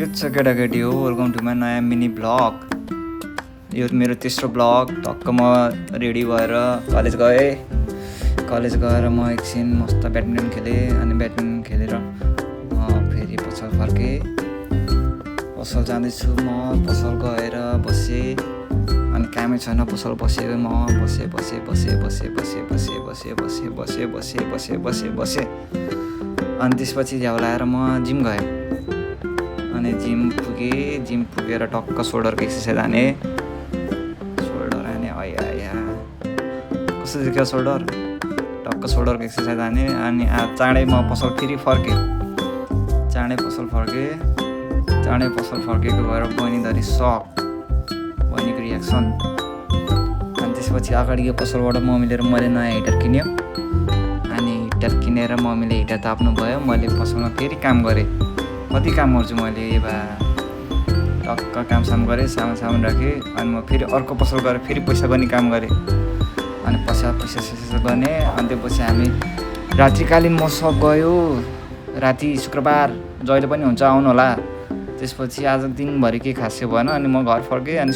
के छ केटाकेटी हो, वेलकम टु माई नयाँ मिनी ब्लग। यो मेरो तेस्रो ब्लग। टक्क म रेडी भएर कलेज गएर म एकछिन मस्त ब्याडमिन्टन खेलेँ। अनि ब्याडमिन्टन खेलेर फेरि पसल फर्केँ। पसल जाँदैछु म, पसल गएर बसेँ। अनि कामै छैन, पसल बसेँ म, बसेँ। अनि त्यसपछि झ्याउ लाएर म जिम गएँ। अनि जिम पुगेर टक्क सोल्डरको एक्सर्साइज हाने। कस्तो देखियो सोल्डर? टक्क सोल्डरको एक्सर्साइज हाने। अनि चाँडै म पसल फेरि फर्केँ। चाँडै पसल फर्केको भएर बहिनीधरि सक, बहिनीको रियाक्सन। अनि त्यसपछि अगाडिको पसलबाट मम्मीले र मैले नयाँ हिटर किन्यो। अनि हिटर किनेर मम्मीले हिटर ताप्नु भयो। मैले पसलमा फेरि काम गरेँ। कति काम गर्छु मैले, टक्क काम गरेँ, सामान राखेँ। अनि म फेरि अर्को पसल गएर फेरि पैसा गर्ने काम गरेँ। अनि पैसा गर्ने। अनि त्यसपछि हामी रात्रिकालीन महोत्सव गयो। राति शुक्रबार जहिले पनि हुन्छ, आउनु होला। त्यसपछि आज दिनभरि केही खासै भएन। अनि म घर फर्केँ। अनि